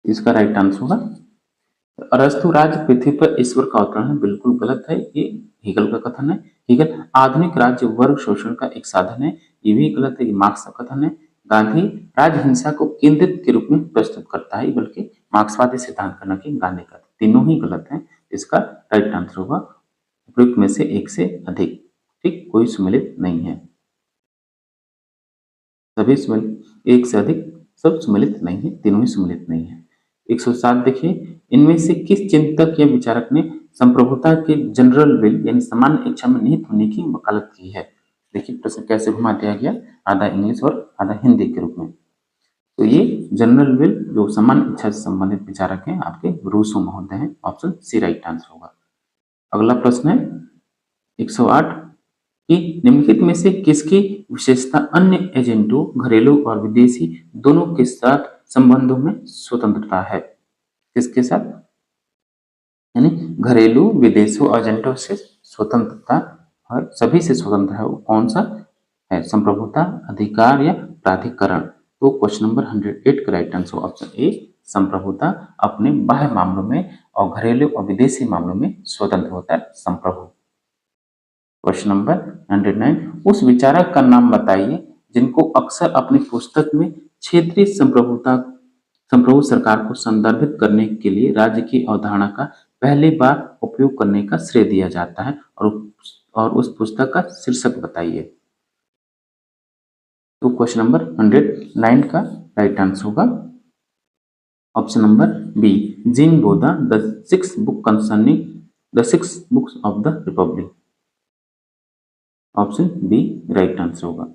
इसका राइट आंसर होगा अरस्तु राज्य पृथ्वी पर ईश्वर का अवतरण है। बिल्कुल गलत है, ये हीगल का कथन है। हीगल आधुनिक राज्य वर्ग शोषण का एक साधन है, ये भी गलत है, ये मार्क्स का कथन है। गांधी राज्य हिंसा को केंद्रित के रूप में प्रस्तुत करता है, बल्कि मार्क्सवादी सिद्धांत का न कि गांधी का। तीनों ही गलत है, इसका राइट आंसर होगा उपयुक्त में से एक से अधिक। ठीक, कोई सुमेलित नहीं है, सभी सुमेलित, एक से अधिक सब सुमेलित नहीं है, तीनों ही सुमेलित नहीं है। 107 देखिए, इनमें से किस चिंतक या विचारक ने संप्रभुता के जनरल विल यानी सामान्य इच्छा में निहित होने की वकालत की है? देखिए प्रश्न कैसे घुमा दिया गया, आधा इंग्लिश और आधा हिंदी के रूप में। तो ये जनरल विल जो सामान्य इच्छा से संबंधित विचारक हैं आपके रूसो महोदय हैं, ऑप्शन सी राइट आंसर होगा। अगला प्रश्न है 108 कि निम्नलिखित में से किसकी विशेषता अन्य एजेंटों घरेलू और विदेशी दोनों के साथ संबंधों में स्वतंत्रता है? किसके साथ? यानी घरेलू विदेशों एजेंटों से स्वतंत्रता और सभी से स्वतंत्र है, वो कौन सा है? संप्रभुता, अधिकार या प्राधिकरण? तो क्वेश्चन नंबर 108 का राइट आंसर ऑप्शन ए संप्रभुता। अपने बाह्य मामलों में और घरेलू और विदेशी मामलों में स्वतंत्र होता है संप्रभु। क्वेश्चन नंबर 109 उस विचारक का नाम बताइए जिनको अक्सर अपनी पुस्तक में क्षेत्रीय संप्रभु सरकार को संदर्भित करने के लिए राज्य की अवधारणा का पहली बार उपयोग करने का श्रेय दिया जाता है, और उस पुस्तक का शीर्षक बताइए। तो क्वेश्चन नंबर 109 का राइट आंसर होगा option number B Jean Bodin, the six book concerning the six books of the republic. Option B right answer होगा।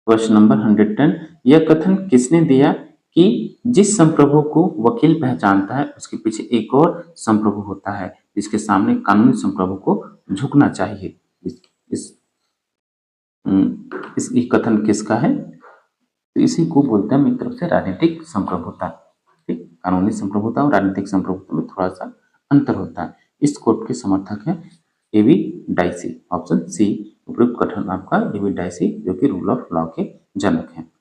क्वेश्चन नंबर 110 यह कथन किसने दिया कि जिस संप्रभु को वकील पहचानता है उसके पीछे एक और संप्रभु होता है जिसके सामने कानूनी संप्रभु को झुकना चाहिए? इस कथन किसका है? तो इसी को बोलते हैं एक तरफ से राजनीतिक संप्रभुता। ठीक, कानूनी संप्रभुता और राजनीतिक संप्रभुता में थोड़ा सा अंतर होता है। इस कोट के समर्थक है एवी डाइसी, ऑप्शन सी उपयुक्त कथन आपका एवी डाइसी, जो कि रूल ऑफ लॉ के जनक हैं।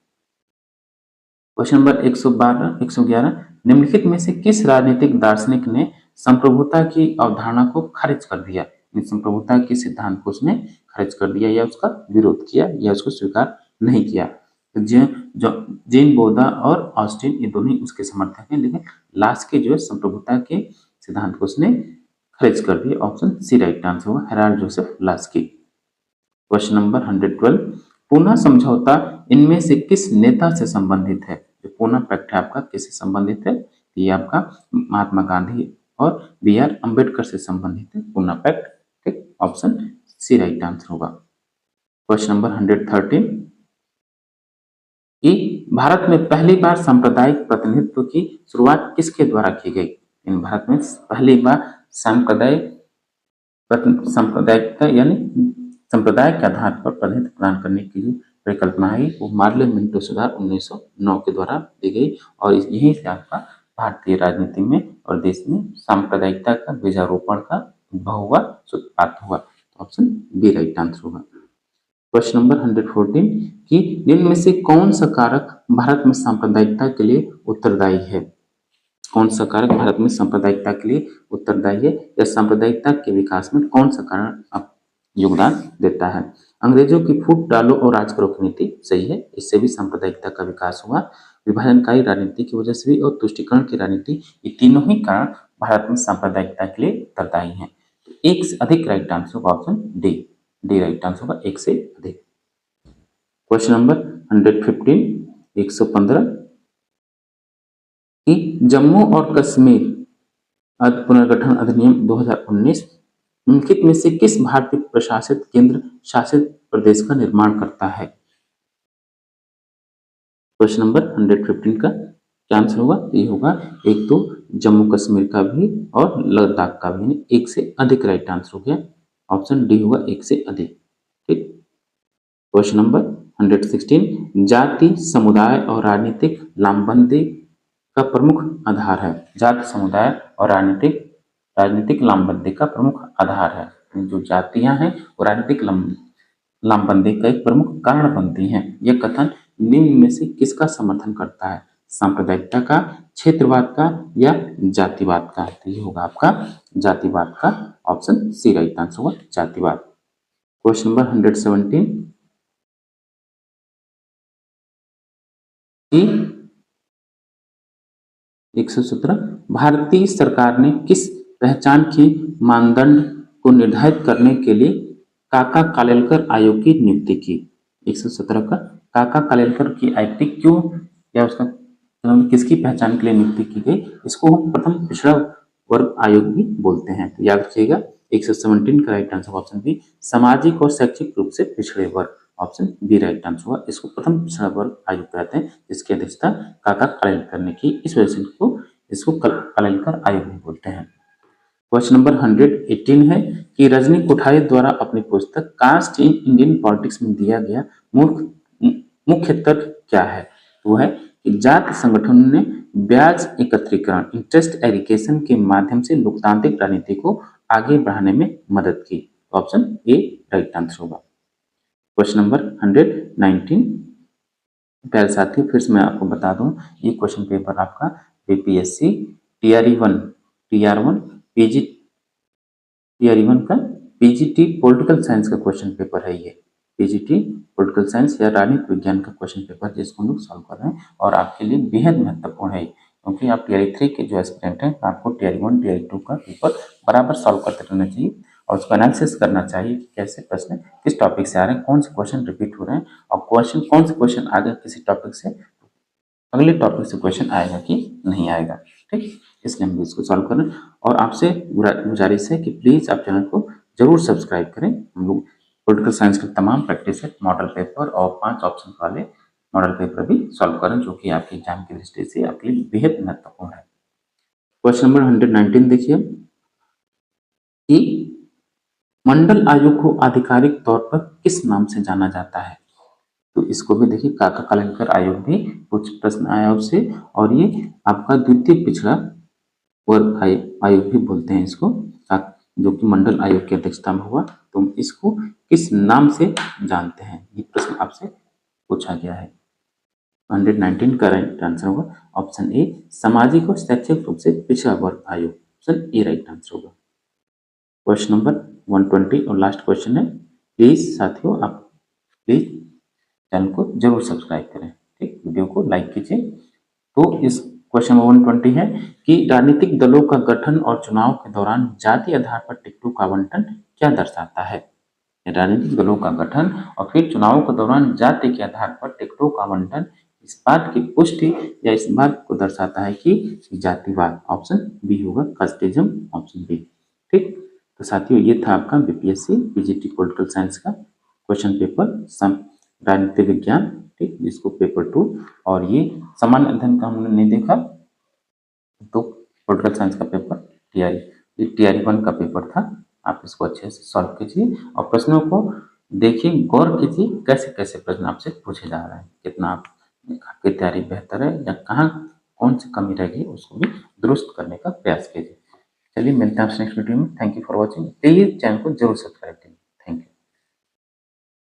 क्वेश्चन नंबर 111 निम्नलिखित में से किस राजनीतिक दार्शनिक ने संप्रभुता की अवधारणा को खारिज कर दिया? संप्रभुता के सिद्धांत को उसने खारिज कर दिया या उसका विरोध किया या उसको स्वीकार नहीं किया? तो जेन बोधा और ऑस्टिन ये दोनों उसके समर्थक हैं, लेकिन लास्की जो है संप्रभुता के सिद्धांत को उसने खारिज कर दिया। ऑप्शन सी राइट आंसर होगा, Herald Joseph Laski. Question number 112 Poona समझौता इनमें से किस नेता से संबंधित है? जो पूना पैक्ट है आपका किससे संबंधित है? ये आपका महात्मा गांधी और बी आर अम्बेडकर से संबंधित है पूना पैक्ट। ठीक, ऑप्शन सी राइट आंसर होगा। क्वेश्चन नंबर 113 कि भारत में पहली बार सांप्रदायिक प्रतिनिधित्व की शुरुआत किसके द्वारा की गई? इन भारत में पहली बार सांप्रदायिकता यानी संप्रदाय के आधार पर प्रतिनिधित्व प्रदान करने की जो परिकल्पना है वो मार्ले मिंटो सुधार 1909 के द्वारा दी गई और यहीं से आपका भारतीय राजनीति में और देश में सांप्रदायिकता का बीजारोपण का उद्भव हुआ, सूत्रपात हुआ। तो ऑप्शन बी राइट आंसर होगा। क्वेश्चन नंबर 114 कि निम्न में से कौन सा कारक भारत में सांप्रदायिकता के लिए उत्तरदायी है? कौन सा कारक भारत में सांप्रदायिकता के लिए उत्तरदायी है या सांप्रदायिकता के विकास में कौन सा कारण योगदान देता है? अंग्रेजों की फूट डालो और राज करो की नीति सही है, इससे भी सांप्रदायिकता का विकास हुआ। विभाजनकारी राजनीति की वजह से भी और तुष्टिकरण की राजनीति, ये तीनों ही कारण भारत में सांप्रदायिकता के लिए उत्तरदायी हैं। तो एक से अधिक राइट आंसर होगा option D, D right answer होगा, एक से अधिक। क्वेश्चन नंबर 115 115 कि जम्मू और कश्मीर पुनर्गठन अधिनियम 2019 निम्नलिखित में से किस भारतीय प्रशासित केंद्र शासित प्रदेश का निर्माण करता है? क्वेश्चन नंबर 115 का क्या आंसर होगा? ये होगा एक तो जम्मू कश्मीर का भी और लद्दाख का भी, एक से अधिक राइट आंसर हो गया, ऑप्शन डी होगा एक से अधिक। ठीक, क्वेश्चन नंबर 116 जाति समुदाय और राजनीतिक लामबंदी का प्रमुख आधार है। जाति समुदाय और राजनीतिक लामबंदी का प्रमुख आधार है। जो जातियां हैं वो राजनीतिक लामबंदी का एक प्रमुख कारण बनती हैं। यह कथन निम्न में से किसका समर्थन करता है? सांप्रदायिकता का, क्षेत्रवाद का या जातिवाद का? तो ये होगा आपका जातिवाद का, ऑप्शन सी राइट आंसर होगा जातिवाद। क्वेश्चन नंबर 117 117 भारतीय सरकार ने किस पहचान के मानदंड को निर्धारित करने के लिए काका कालेलकर आयोग की नियुक्ति की? 117 का काका कालेलकर की आयुक्ति क्यों या उसका किसकी पहचान के लिए नियुक्ति की गई? इसको हम प्रथम पिछड़ा वर्ग आयोग भी बोलते हैं। तो याद रखिएगा 117 का राइट आंसर ऑप्शन बी, सामाजिक और शैक्षिक रूप से पिछड़े वर्ग, ऑप्शन बी राइट आंसर हुआ। इसको प्रथम पिछड़ा वर्ग आयोग कहते हैं, जिसकी अध्यक्षता काका कालेलकर ने की, इस वजह से इसको कालेलकर आयोग भी बोलते हैं। क्वेश्चन नंबर 118 है कि रजनी कोठारी द्वारा अपनी पुस्तक कास्ट इन इंडियन पॉलिटिक्स में दिया गया मुख्य तर्क क्या है? वो है कि जाति संगठनों ने ब्याज एकत्रीकरण इंटरेस्ट एग्रीगेशन के माध्यम से लोकतांत्रिक राजनीति को आगे बढ़ाने में मदद की। ऑप्शन ए राइट आंसर होगा। क्वेश्चन नंबर 119 प्यारे साथियों, फिर से मैं आपको बता दूं, ये क्वेश्चन पेपर आपका बीपीएससी TR1 का पीजीटी पॉलिटिकल साइंस का क्वेश्चन पेपर है। ये पीजीटी पॉलिटिकल साइंस या राजनीतिक विज्ञान का क्वेश्चन पेपर जिसको हम लोग सॉल्व कर रहे हैं और आपके लिए बेहद महत्वपूर्ण है, क्योंकि आप TR3 के जो एस्पिरेंट हैं आपको TR1 TR2 का पेपर बराबर सॉल्व करते रहना चाहिए और उसको एनालिसिस करना चाहिए कि कैसे प्रश्न किस टॉपिक से आ रहे हैं, कौन से क्वेश्चन रिपीट हो रहे हैं और कौन से क्वेश्चन आगे किसी टॉपिक से अगले टॉपिक से क्वेश्चन आएगा कि नहीं आएगा। ठीक, इसलिए हम इसको सॉल्व करें और आपसे गुजारिश है कि प्लीज आप चैनल को जरूर सब्सक्राइब करें। हम लोग पॉलिटिकल साइंस के तमाम प्रैक्टिस सेट, मॉडल पेपर और 5 ऑप्शन वाले मॉडल पेपर भी सॉल्व करें, जो कि आपके एग्जाम की दृष्टि से आपके लिए बेहद महत्वपूर्ण है। क्वेश्चन नंबर 119 देखिए कि मंडल आयोग को आधिकारिक तौर पर किस नाम से जाना जाता है? तो इसको भी देखिए, काका कालेलकर आयोग भी कुछ प्रश्न आया उससे, और ये आपका द्वितीय पिछड़ा वर्ग आयोग भी बोलते हैं इसको, जो कि मंडल आयोग की अध्यक्षता में हुआ। तो इसको किस नाम से जानते हैं, ये प्रश्न आपसे पूछा गया है। 119 का राइट आंसर होगा ऑप्शन ए, सामाजिक और शैक्षिक रूप से पिछड़ा वर्ग आयोग, ऑप्शन ए राइट आंसर होगा। क्वेश्चन नंबर 120 और लास्ट क्वेश्चन है। प्लीज साथियों, आप प्लीज चैनल को जरूर सब्सक्राइब करें, ठीक, वीडियो को लाइक कीजिए। तो इस क्वेश्चन 120 है कि राजनीतिक दलों का गठन और चुनाव के दौरान जाति आधार पर टिकटों का आवंटन क्या दर्शाता है? राजनीतिक दलों का गठन और फिर चुनाव के दौरान जाति के आधार पर टिकटों का आवंटन इस बात की पुष्टि या इस बात को दर्शाता है कि जातिवाद, ऑप्शन बी होगा, कास्टिज्म, ऑप्शन बी। ठीक, तो साथियों ये था आपका बीपीएससी पीजीटी पॉलिटिकल साइंस का क्वेश्चन पेपर सम राजनीति विज्ञान, ठीक, जिसको पेपर 2, और ये सामान्य अध्ययन का हमने नहीं देखा, तो पॉलिटिकल साइंस का पेपर टीआरई, ये टीआरई 1 का पेपर था। आप इसको अच्छे से सॉल्व कीजिए और प्रश्नों को देखिए, गौर कीजिए कैसे कैसे प्रश्न आपसे पूछे जा रहे हैं, कितना आपकी तैयारी बेहतर है या कहाँ कौन सी कमी रह गई उसको भी दुरुस्त करने का प्रयास कीजिए। चलिए मिलते हैं आपसे नेक्स्ट वीडियो में। Thank you for watching. Please channel को जरूर सब्सक्राइब कीजिए।